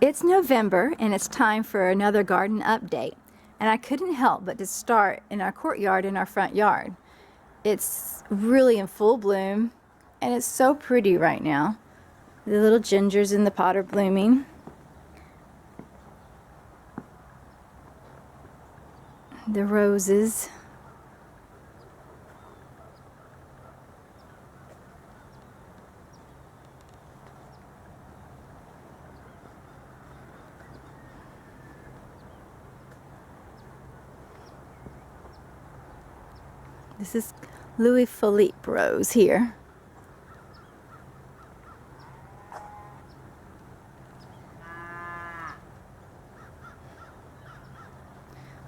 It's November and it's time for another garden update, and I couldn't help but to start in our courtyard in our front yard. It's really in full bloom and it's so pretty right now. The little gingers in the pot are blooming. The roses. This is Louis Philippe rose here.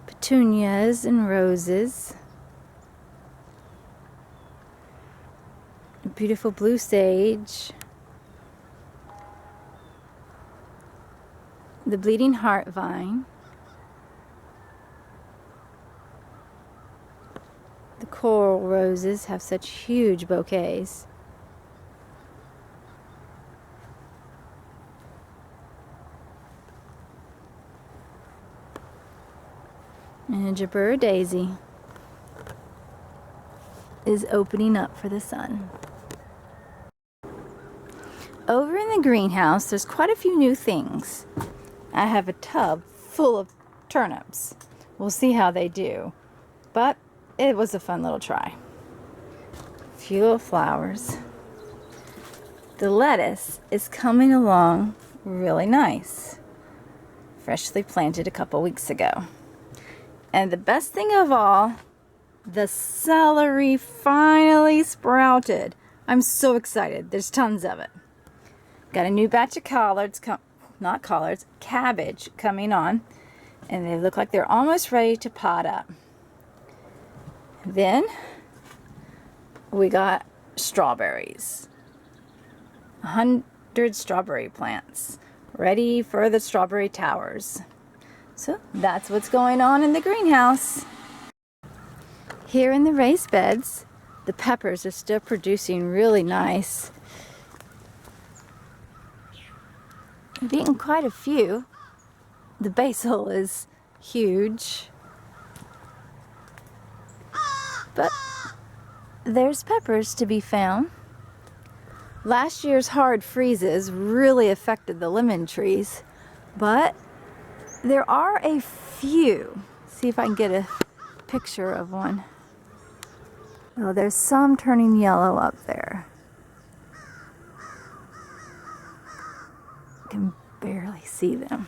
Petunias and roses. A beautiful blue sage. The bleeding heart vine. The coral roses have such huge bouquets. And a Jabura daisy is opening up for the sun. Over in the greenhouse, there's quite a few new things. I have a tub full of turnips. We'll see how they do, but it was a fun little try. A few little flowers. The lettuce is coming along really nice. Freshly planted a couple weeks ago. And the best thing of all, the celery finally sprouted. I'm so excited. There's tons of it. Got a new batch of cabbage coming on. And they look like they're almost ready to pot up. Then we got strawberries. 100 strawberry plants ready for the strawberry towers. So that's what's going on in the greenhouse. Here in the raised beds, the peppers are still producing really nice. I've eaten quite a few. The basil is huge. But there's peppers to be found. Last year's hard freezes really affected the lemon trees, but there are a few. See if I can get a picture of one. Oh, there's some turning yellow up there. I can barely see them,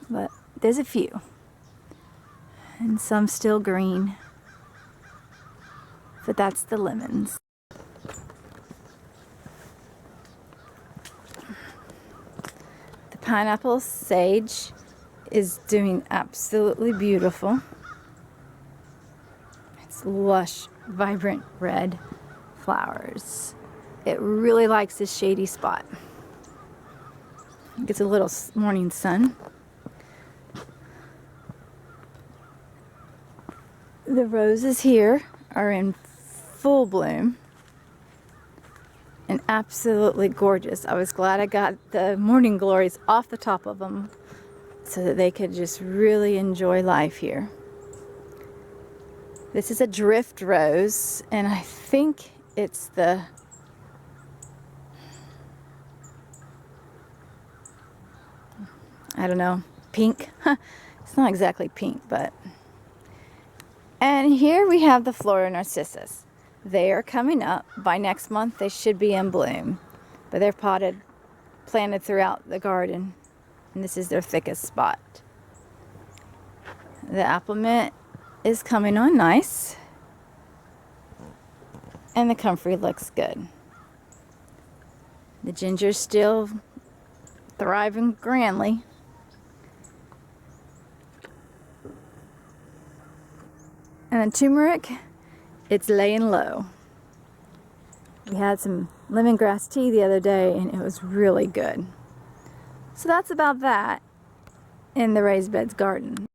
but there's a few, and some still green. But that's the lemons. The pineapple sage is doing absolutely beautiful. It's lush, vibrant red flowers. It really likes this shady spot. It gets a little morning sun. The roses here are in full bloom and absolutely gorgeous. I was glad I got the morning glories off the top of them so that they could just really enjoy life here. This is a drift rose, and I think it's the pink. It's not exactly pink, but. And here we have the Flora Narcissus. They are coming up. By next month they should be in bloom. But they're planted throughout the garden. And this is their thickest spot. The apple mint is coming on nice. And the comfrey looks good. The ginger's still thriving grandly. And the turmeric, it's laying low. We had some lemongrass tea the other day and it was really good. So that's about that in the raised beds garden.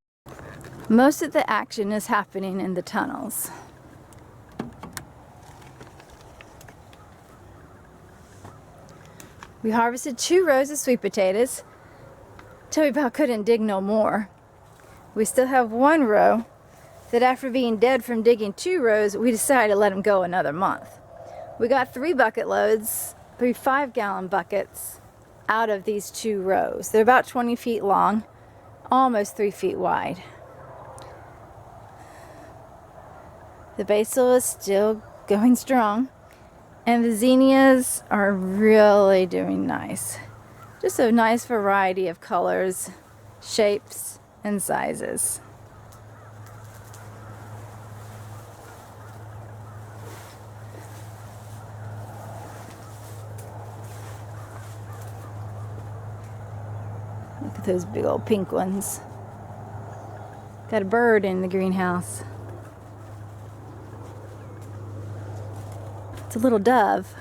Most of the action is happening in the tunnels. We harvested 2 rows of sweet potatoes till we about couldn't dig no more. We still have 1 row that after being dead from digging 2 rows, we decided to let them go another month. We got 3 bucket loads, 3 5-gallon buckets out of these 2 rows. They're about 20 feet long, almost 3 feet wide. The basil is still going strong, and the zinnias are really doing nice. Just a nice variety of colors, shapes, and sizes. Look at those big old pink ones. Got a bird in the greenhouse. It's a little dove.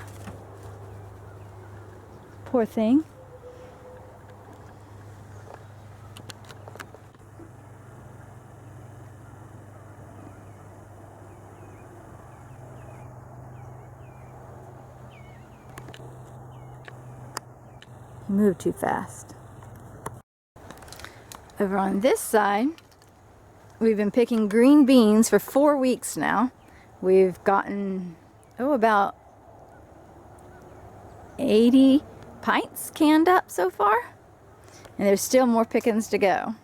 Poor thing. He moved too fast. Over on this side, we've been picking green beans for 4 weeks now. We've gotten, about 80 pints canned up so far, and there's still more pickings to go.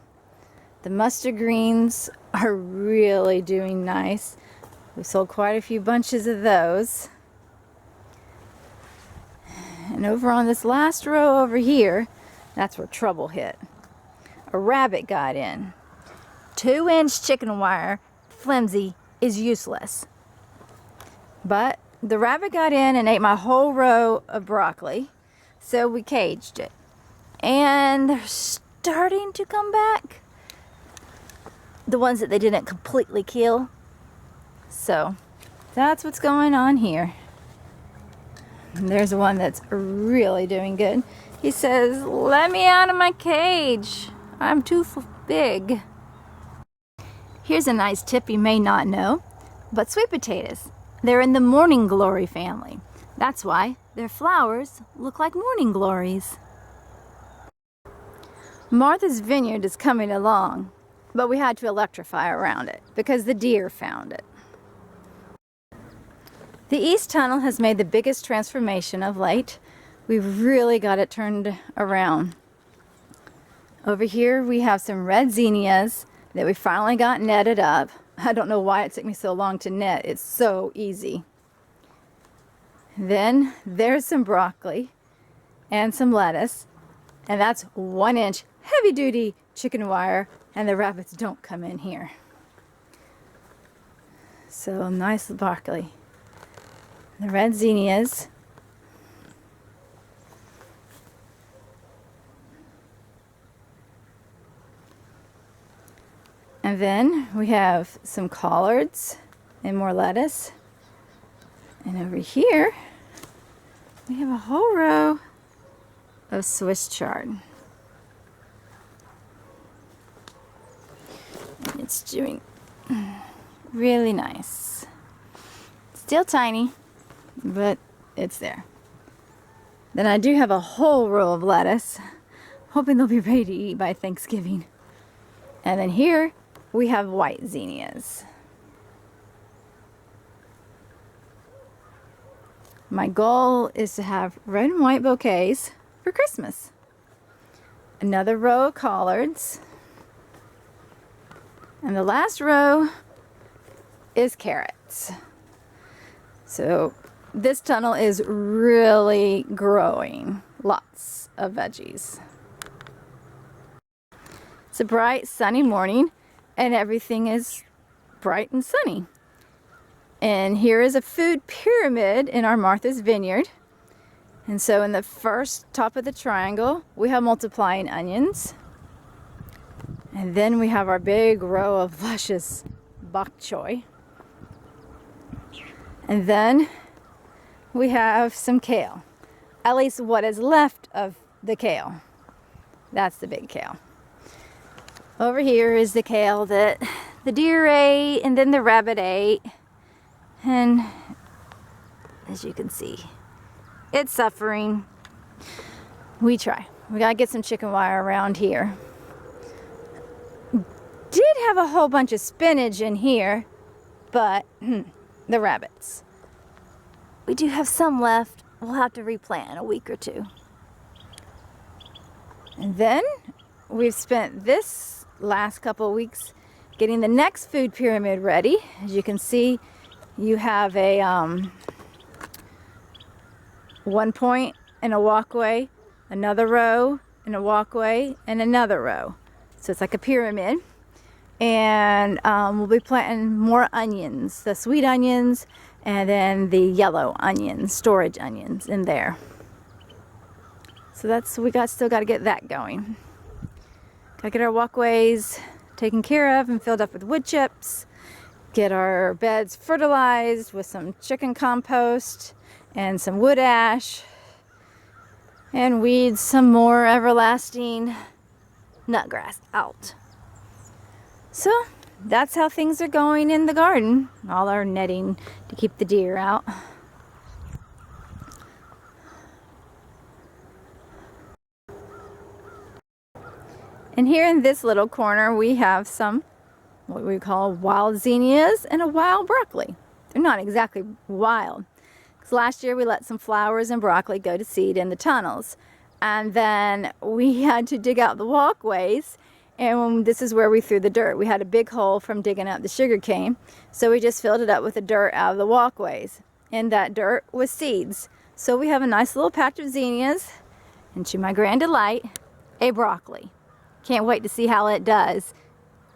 The mustard greens are really doing nice. We sold quite a few bunches of those. And over on this last row over here, that's where trouble hit. A rabbit got in. 2-inch chicken wire, flimsy, is useless. But the rabbit got in and ate my whole row of broccoli, so we caged it. And they're starting to come back. The ones that they didn't completely kill. So that's what's going on here. And there's one that's really doing good. He says, "Let me out of my cage. I'm too big." Here's a nice tip you may not know, but sweet potatoes, they're in the morning glory family. That's why their flowers look like morning glories. Martha's Vineyard is coming along, but we had to electrify around it because the deer found it. The East Tunnel has made the biggest transformation of late. We've really got it turned around. Over here we have some red zinnias that we finally got netted up. I don't know why it took me so long to net. It's so easy. Then there's some broccoli and some lettuce, and that's 1-inch heavy duty chicken wire, and the rabbits don't come in here. So nice broccoli. The red zinnias. And then we have some collards and more lettuce. And over here, we have a whole row of Swiss chard. And it's doing really nice. Still tiny, but it's there. Then I do have a whole row of lettuce, hoping they'll be ready to eat by Thanksgiving. And then here we have white zinnias. My goal is to have red and white bouquets for Christmas. Another row of collards. And the last row is carrots. So this tunnel is really growing. Lots of veggies. It's a bright, sunny morning, and everything is bright and sunny. And here is a food pyramid in our Martha's Vineyard. And so in the first top of the triangle, we have multiplying onions. And then we have our big row of luscious bok choy. And then we have some kale. At least what is left of the kale. That's the big kale. Over here is the kale that the deer ate and then the rabbit ate. And as you can see, it's suffering. We try. We gotta get some chicken wire around here. Did have a whole bunch of spinach in here, but the rabbits. We do have some left. We'll have to replant in a week or two. And then we've spent this last couple of weeks getting the next food pyramid ready. As you can see, you have a 1 point and a walkway, another row and a walkway, and another row. So it's like a pyramid. And we'll be planting more onions, the sweet onions, and then the yellow onions, storage onions in there. So that's, still got to get that going. Got to get our walkways taken care of and filled up with wood chips. Get our beds fertilized with some chicken compost and some wood ash. And weed some more everlasting nutgrass out. So that's how things are going in the garden. All our netting to keep the deer out. And here in this little corner we have some what we call wild zinnias and a wild broccoli. They're not exactly wild. Because last year we let some flowers and broccoli go to seed in the tunnels. And then we had to dig out the walkways, and this is where we threw the dirt. We had a big hole from digging up the sugar cane, so we just filled it up with the dirt out of the walkways. And that dirt was seeds. So we have a nice little patch of zinnias, and to my grand delight, a broccoli. Can't wait to see how it does.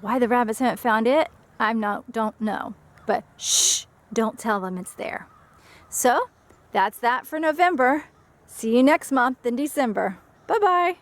Why the rabbits haven't found it, don't know. But shh, don't tell them it's there. So that's that for November. See you next month in December. Bye-bye.